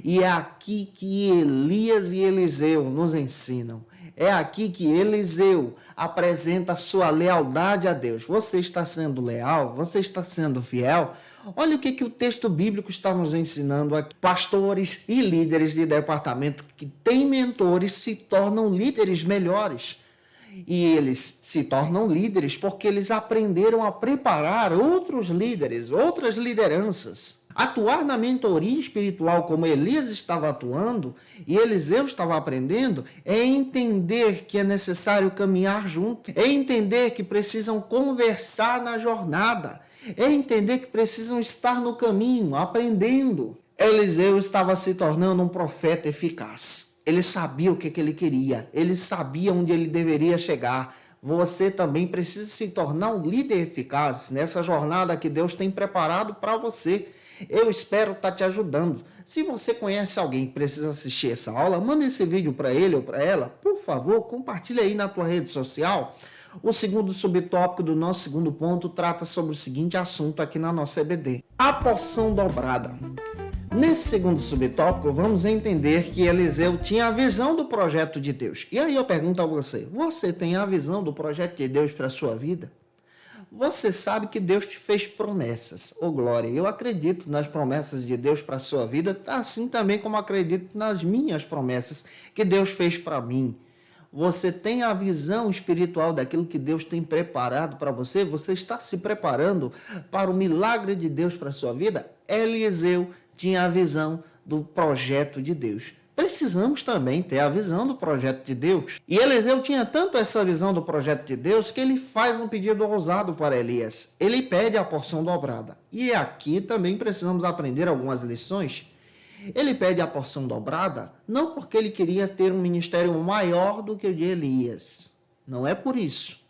E é aqui que Elias e Eliseu nos ensinam. É aqui que Eliseu apresenta a sua lealdade a Deus. Você está sendo leal? Você está sendo fiel? Olha o que o texto bíblico está nos ensinando aqui. Pastores e líderes de departamento que têm mentores se tornam líderes melhores. E eles se tornam líderes porque eles aprenderam a preparar outros líderes, outras lideranças. Atuar na mentoria espiritual como Elias estava atuando e Eliseu estava aprendendo é entender que é necessário caminhar junto, é entender que precisam conversar na jornada, é entender que precisam estar no caminho, aprendendo. Eliseu estava se tornando um profeta eficaz. Ele sabia o que ele queria, ele sabia onde ele deveria chegar. Você também precisa se tornar um líder eficaz nessa jornada que Deus tem preparado para você. Eu espero estar te ajudando. Se você conhece alguém que precisa assistir essa aula, manda esse vídeo para ele ou para ela. Por favor, compartilha aí na tua rede social. O segundo subtópico do nosso segundo ponto trata sobre o seguinte assunto aqui na nossa EBD: a porção dobrada. Nesse segundo subtópico, vamos entender que Eliseu tinha a visão do projeto de Deus. E aí eu pergunto a você: você tem a visão do projeto de Deus para a sua vida? Você sabe que Deus te fez promessas. Ô glória, eu acredito nas promessas de Deus para a sua vida, assim também como acredito nas minhas promessas que Deus fez para mim. Você tem a visão espiritual daquilo que Deus tem preparado para você? Você está se preparando para o milagre de Deus para a sua vida? Eliseu tinha a visão do projeto de Deus. Precisamos também ter a visão do projeto de Deus. E Eliseu tinha tanto essa visão do projeto de Deus que ele faz um pedido ousado para Elias. Ele pede a porção dobrada. E aqui também precisamos aprender algumas lições. Ele pede a porção dobrada não porque ele queria ter um ministério maior do que o de Elias. Não é por isso.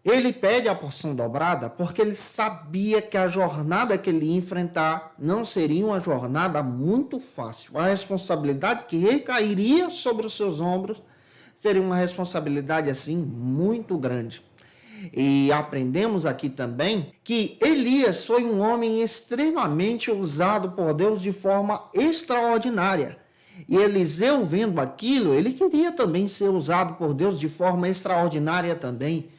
Ele pede a porção dobrada porque ele sabia que a jornada que ele ia enfrentar não seria uma jornada muito fácil. A responsabilidade que recairia sobre os seus ombros seria uma responsabilidade assim muito grande. E aprendemos aqui também que Elias foi um homem extremamente usado por Deus de forma extraordinária. E Eliseu, vendo aquilo, ele queria também ser usado por Deus de forma extraordinária também.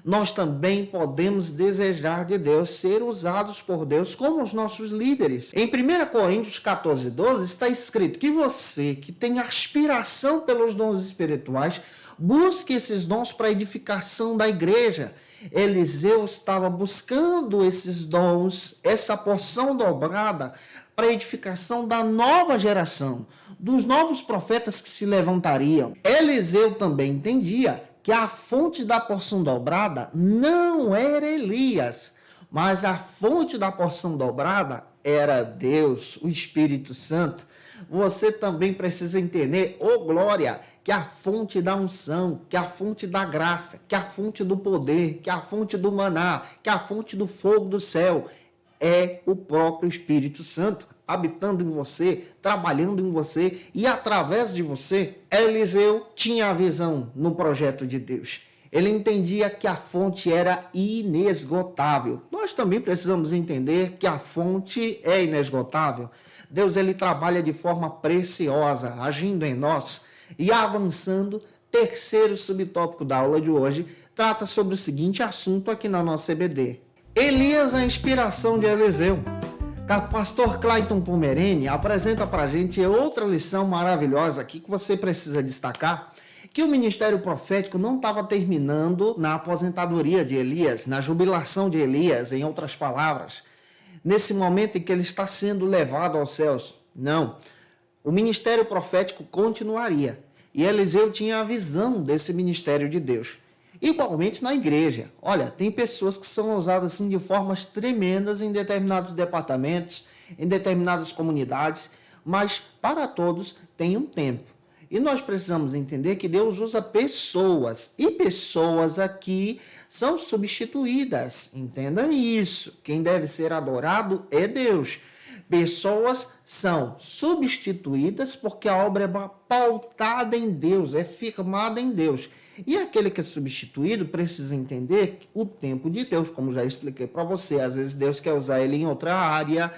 Nós também podemos desejar de Deus ser usados por Deus como os nossos líderes. Em 1 Coríntios 14:12 está escrito que você que tem aspiração pelos dons espirituais, busque esses dons para a edificação da igreja. Eliseu estava buscando esses dons, essa porção dobrada para a edificação da nova geração, dos novos profetas que se levantariam. Eliseu também entendia que a fonte da porção dobrada não era Elias, mas a fonte da porção dobrada era Deus, o Espírito Santo. Você também precisa entender, glória, que a fonte da unção, que a fonte da graça, que a fonte do poder, que a fonte do maná, que a fonte do fogo do céu é o próprio Espírito Santo, habitando em você, trabalhando em você e através de você. Eliseu tinha a visão no projeto de Deus. Ele entendia que a fonte era inesgotável. Nós também precisamos entender que a fonte é inesgotável. Deus, ele trabalha de forma preciosa, agindo em nós e avançando. Terceiro subtópico da aula de hoje trata sobre o seguinte assunto aqui na nossa EBD. Elias, a inspiração de Eliseu. Pastor Clayton Pomerene apresenta para a gente outra lição maravilhosa aqui que você precisa destacar, que o ministério profético não estava terminando na aposentadoria de Elias, na jubilação de Elias, em outras palavras, nesse momento em que ele está sendo levado aos céus. Não, o ministério profético continuaria e Eliseu tinha a visão desse ministério de Deus. Igualmente na igreja. Olha, tem pessoas que são usadas assim de formas tremendas em determinados departamentos, em determinadas comunidades, mas para todos tem um tempo. E nós precisamos entender que Deus usa pessoas, e pessoas aqui são substituídas. Entendam isso. Quem deve ser adorado é Deus. Pessoas são substituídas porque a obra é pautada em Deus, é firmada em Deus. E aquele que é substituído precisa entender o tempo de Deus, como já expliquei para você. Às vezes Deus quer usar ele em outra área.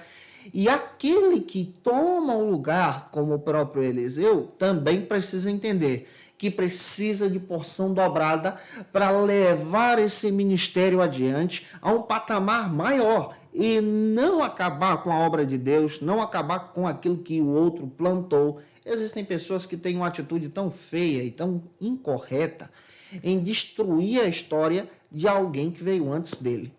E aquele que toma o lugar, como o próprio Eliseu, também precisa entender que precisa de porção dobrada para levar esse ministério adiante a um patamar maior e não acabar com a obra de Deus, não acabar com aquilo que o outro plantou. Existem pessoas que têm uma atitude tão feia e tão incorreta em destruir a história de alguém que veio antes dele.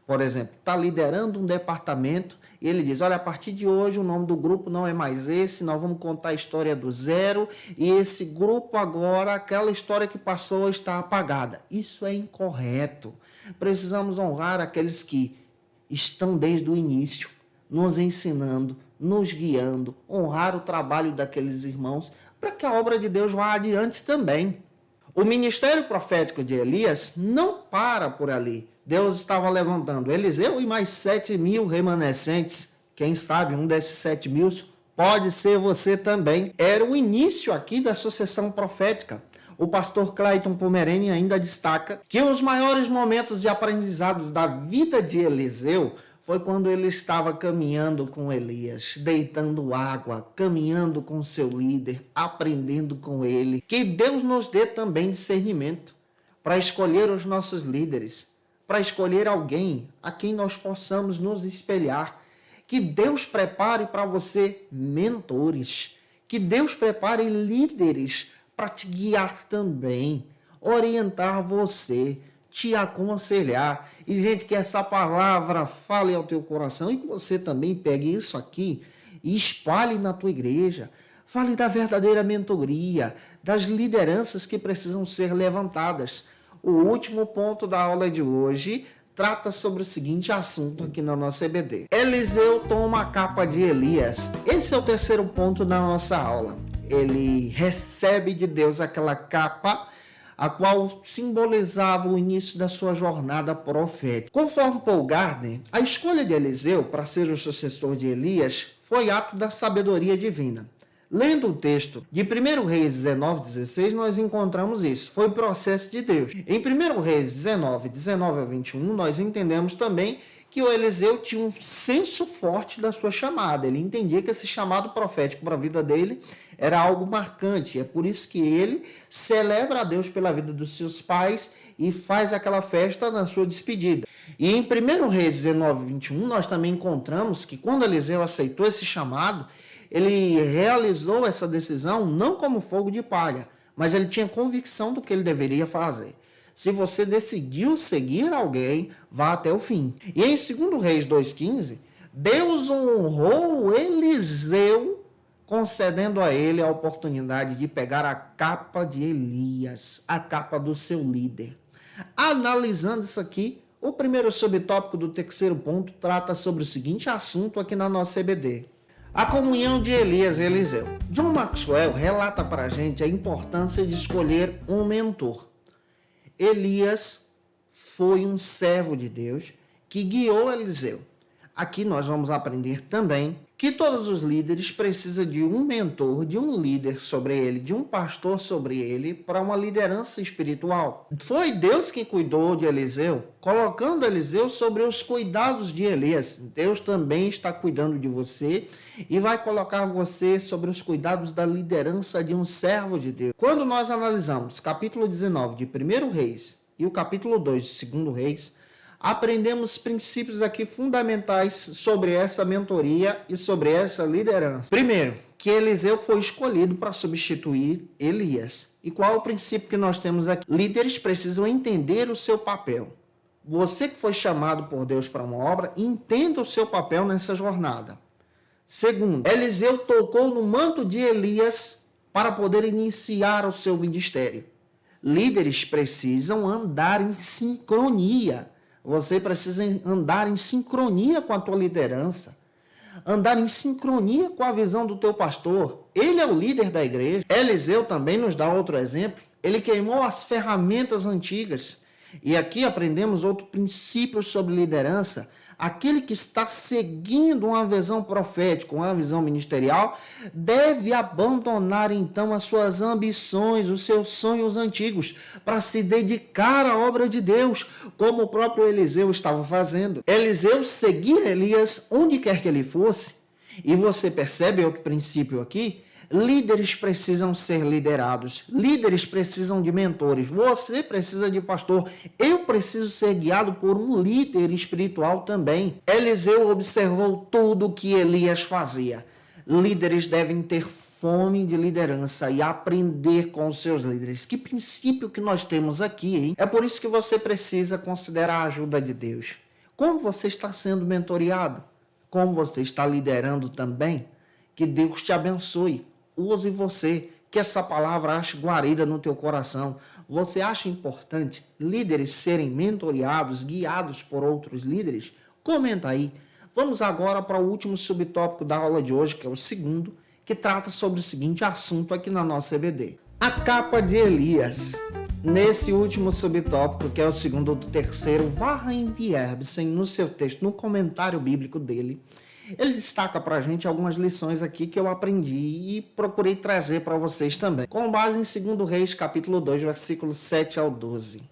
Por exemplo, está liderando um departamento e ele diz, olha, a partir de hoje o nome do grupo não é mais esse, nós vamos contar a história do zero e esse grupo agora, aquela história que passou está apagada. Isso é incorreto. Precisamos honrar aqueles que estão desde o início, nos ensinando, nos guiando, honrar o trabalho daqueles irmãos, para que a obra de Deus vá adiante também. O ministério profético de Elias não para por ali. Deus estava levantando Eliseu e mais 7.000 remanescentes. Quem sabe um desses 7.000 pode ser você também. Era o início aqui da sucessão profética. O pastor Clayton Pomerene ainda destaca que os maiores momentos de aprendizados da vida de Eliseu foi quando ele estava caminhando com Elias, deitando água, caminhando com seu líder, aprendendo com ele. Que Deus nos dê também discernimento para escolher os nossos líderes, para escolher alguém a quem nós possamos nos espelhar. Que Deus prepare para você mentores, que Deus prepare líderes para te guiar também, orientar você, te aconselhar. E, gente, que essa palavra fale ao teu coração e que você também pegue isso aqui e espalhe na tua igreja. Fale da verdadeira mentoria, das lideranças que precisam ser levantadas. O último ponto da aula de hoje trata sobre o seguinte assunto aqui na nossa EBD. Eliseu toma a capa de Elias. Esse é o terceiro ponto da nossa aula. Ele recebe de Deus aquela capa, a qual simbolizava o início da sua jornada profética. Conforme Paul Gardner, a escolha de Eliseu para ser o sucessor de Elias foi ato da sabedoria divina. Lendo o texto de 1 Reis 19:16, nós encontramos isso. Foi o processo de Deus. Em 1 Reis 19 a 21, nós entendemos também que o Eliseu tinha um senso forte da sua chamada. Ele entendia que esse chamado profético para a vida dele era algo marcante. É por isso que ele celebra a Deus pela vida dos seus pais e faz aquela festa na sua despedida. E em 1 Reis 19:21, nós também encontramos que quando Eliseu aceitou esse chamado, ele realizou essa decisão não como fogo de palha, mas ele tinha convicção do que ele deveria fazer. Se você decidiu seguir alguém, vá até o fim. E em 2 Reis 2,15, Deus honrou Eliseu, concedendo a ele a oportunidade de pegar a capa de Elias, a capa do seu líder. Analisando isso aqui, o primeiro subtópico do terceiro ponto trata sobre o seguinte assunto aqui na nossa EBD. A comunhão de Elias e Eliseu. John Maxwell relata para a gente a importância de escolher um mentor. Elias foi um servo de Deus que guiou Eliseu. Aqui nós vamos aprender também que todos os líderes precisam de um mentor, de um líder sobre ele, de um pastor sobre ele, para uma liderança espiritual. Foi Deus quem cuidou de Eliseu, colocando Eliseu sobre os cuidados de Elias. Deus também está cuidando de você e vai colocar você sobre os cuidados da liderança de um servo de Deus. Quando nós analisamos capítulo 19 de 1 Reis e o capítulo 2 de 2 Reis, aprendemos princípios aqui fundamentais sobre essa mentoria e sobre essa liderança. Primeiro, que Eliseu foi escolhido para substituir Elias. E qual é o princípio que nós temos aqui? Líderes precisam entender o seu papel. Você que foi chamado por Deus para uma obra, entenda o seu papel nessa jornada. Segundo, Eliseu tocou no manto de Elias para poder iniciar o seu ministério. Líderes precisam andar em sincronia. Você precisa andar em sincronia com a tua liderança, andar em sincronia com a visão do teu pastor. Ele é o líder da igreja. Eliseu também nos dá outro exemplo. Ele queimou as ferramentas antigas. E aqui aprendemos outro princípio sobre liderança. Aquele que está seguindo uma visão profética, uma visão ministerial, deve abandonar então as suas ambições, os seus sonhos antigos, para se dedicar à obra de Deus, como o próprio Eliseu estava fazendo. Eliseu seguia Elias onde quer que ele fosse, e você percebe outro princípio aqui? Líderes precisam ser liderados, líderes precisam de mentores, você precisa de pastor, eu preciso ser guiado por um líder espiritual também. Eliseu observou tudo o que Elias fazia. Líderes devem ter fome de liderança e aprender com os seus líderes. Que princípio que nós temos aqui, hein? É por isso que você precisa considerar a ajuda de Deus. Como você está sendo mentoreado? Como você está liderando também? Que Deus te abençoe. Use você, que essa palavra ache guarida no teu coração. Você acha importante líderes serem mentoreados, guiados por outros líderes? Comenta aí. Vamos agora para o último subtópico da aula de hoje, que é o segundo, que trata sobre o seguinte assunto aqui na nossa EBD. A capa de Elias. Nesse último subtópico, que é o segundo do terceiro, Warren Vierbsen, no seu texto, no comentário bíblico dele, ele destaca para a gente algumas lições aqui que eu aprendi e procurei trazer para vocês também. Com base em 2 Reis, capítulo 2, versículos 7 ao 12.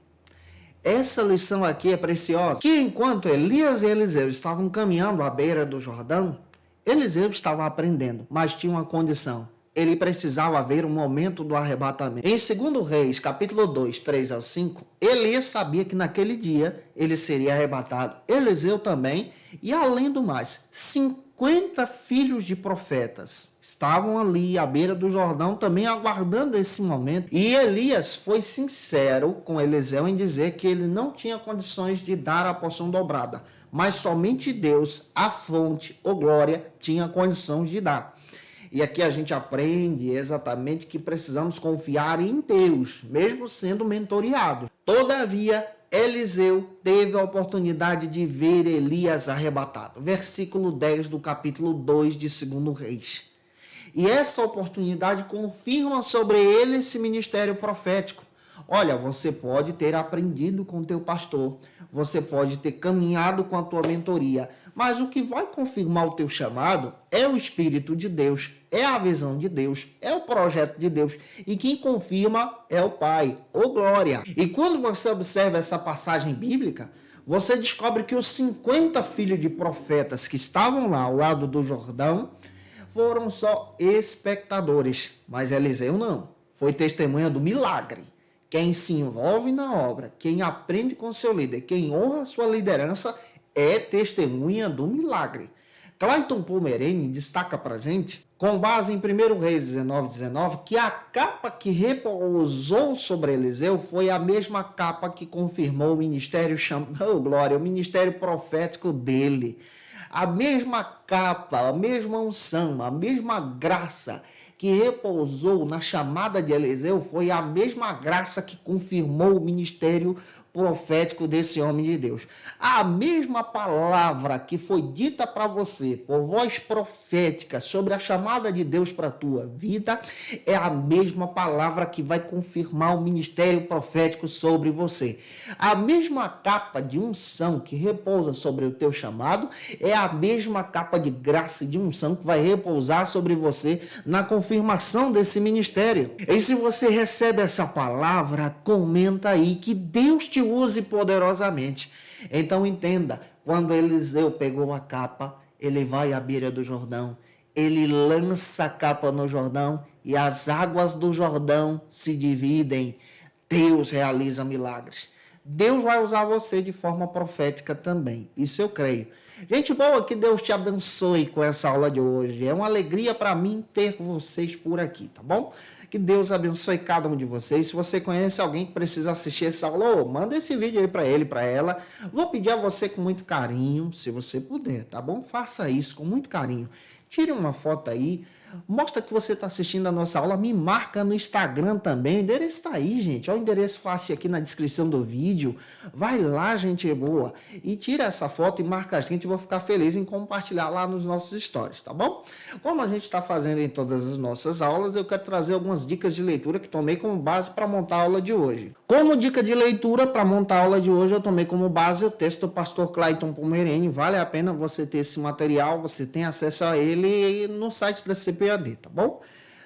Essa lição aqui é preciosa, que enquanto Elias e Eliseu estavam caminhando à beira do Jordão, Eliseu estava aprendendo, mas tinha uma condição. Ele precisava ver o momento do arrebatamento. Em 2 Reis, capítulo 2, 3 ao 5, Elias sabia que naquele dia ele seria arrebatado. Eliseu também. E além do mais, 50 filhos de profetas estavam ali à beira do Jordão também aguardando esse momento. E Elias foi sincero com Eliseu em dizer que ele não tinha condições de dar a porção dobrada, mas somente Deus, a fonte ou glória, tinha condições de dar. E aqui a gente aprende exatamente que precisamos confiar em Deus, mesmo sendo mentoreado. Todavia, Eliseu teve a oportunidade de ver Elias arrebatado. Versículo 10 do capítulo 2 de 2 Reis. E essa oportunidade confirma sobre ele esse ministério profético. Olha, você pode ter aprendido com o teu pastor, você pode ter caminhado com a tua mentoria, mas o que vai confirmar o teu chamado é o Espírito de Deus, é a visão de Deus, é o projeto de Deus. E quem confirma é o Pai, ô glória! E quando você observa essa passagem bíblica, você descobre que os 50 filhos de profetas que estavam lá ao lado do Jordão foram só espectadores, mas Eliseu não, foi testemunha do milagre. Quem se envolve na obra, quem aprende com seu líder, quem honra sua liderança, é testemunha do milagre. Clayton Pomerene destaca para a gente, com base em 1 Reis 19:19, que a capa que repousou sobre Eliseu foi a mesma capa que confirmou o ministério o ministério profético dele. A mesma capa, a mesma unção, a mesma graça que repousou na chamada de Eliseu foi a mesma graça que confirmou o ministério profético desse homem de Deus. A mesma palavra que foi dita para você por voz profética sobre a chamada de Deus para a tua vida é a mesma palavra que vai confirmar o ministério profético sobre você. A mesma capa de unção que repousa sobre o teu chamado é a mesma capa de graça e de unção que vai repousar sobre você na confirmação desse ministério. E se você recebe essa palavra, comenta aí, que Deus te use poderosamente. Então entenda, quando Eliseu pegou a capa, ele vai à beira do Jordão, ele lança a capa no Jordão e as águas do Jordão se dividem. Deus realiza milagres. Deus vai usar você de forma profética também, isso eu creio. Gente boa, que Deus te abençoe com essa aula de hoje. É uma alegria para mim ter vocês por aqui, tá bom? Que Deus abençoe cada um de vocês. Se você conhece alguém que precisa assistir essa aula, manda esse vídeo aí para ele, para ela. Vou pedir a você com muito carinho, se você puder, tá bom? Faça isso com muito carinho. Tire uma foto aí, mostra que você está assistindo a nossa aula, me marca no Instagram também, o endereço está aí, gente, olha o endereço fácil aqui na descrição do vídeo, vai lá, gente boa, e tira essa foto e marca a gente, eu vou ficar feliz em compartilhar lá nos nossos stories, tá bom? Como a gente está fazendo em todas as nossas aulas, eu quero trazer algumas dicas de leitura que tomei como base para montar a aula de hoje. Como dica de leitura para montar a aula de hoje, eu tomei como base o texto do pastor Clayton Pomerene. Vale a pena você ter esse material, você tem acesso a ele no site da CPAD, tá bom?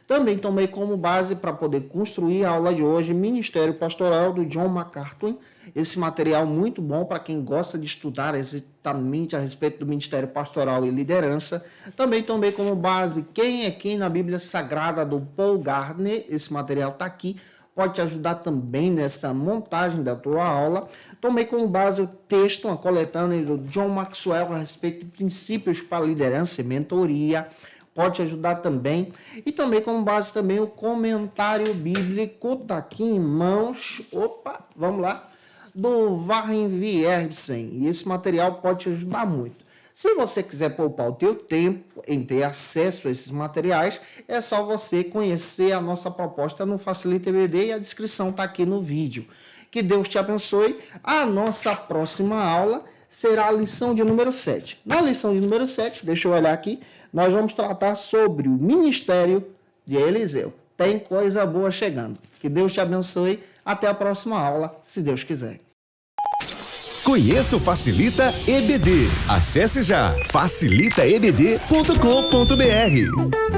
Também tomei como base para poder construir a aula de hoje Ministério Pastoral do John MacArthur. Esse material muito bom para quem gosta de estudar exatamente a respeito do Ministério Pastoral e Liderança. Também tomei como base Quem é Quem na Bíblia Sagrada do Paul Gardner. Esse material está aqui. Pode te ajudar também nessa montagem da tua aula. Tomei como base o texto, uma coletânea do John Maxwell a respeito de princípios para liderança e mentoria. Pode te ajudar também. E tomei como base também o comentário bíblico, tá aqui em mãos. Opa, vamos lá. Do Warren Wiersbe. E esse material pode te ajudar muito. Se você quiser poupar o teu tempo em ter acesso a esses materiais, é só você conhecer a nossa proposta no Facilita EBD e a descrição está aqui no vídeo. Que Deus te abençoe. A nossa próxima aula será a lição de número 7. Na lição de número 7, deixa eu olhar aqui, nós vamos tratar sobre o ministério de Eliseu. Tem coisa boa chegando. Que Deus te abençoe. Até a próxima aula, se Deus quiser. Conheça o Facilita EBD. Acesse já facilitaebd.com.br.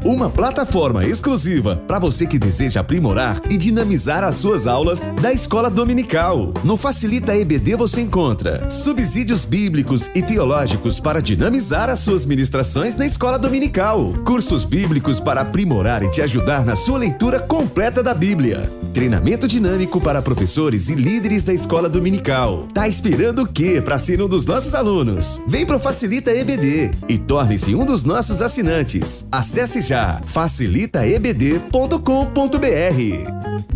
Uma plataforma exclusiva para você que deseja aprimorar e dinamizar as suas aulas da escola dominical. No Facilita EBD você encontra subsídios bíblicos e teológicos para dinamizar as suas ministrações na escola dominical, cursos bíblicos para aprimorar e te ajudar na sua leitura completa da Bíblia, treinamento dinâmico para professores e líderes da escola dominical. Tá esperando o quê para ser um dos nossos alunos? Vem pro Facilita EBD e torne-se um dos nossos assinantes. Acesse já facilitaebd.com.br.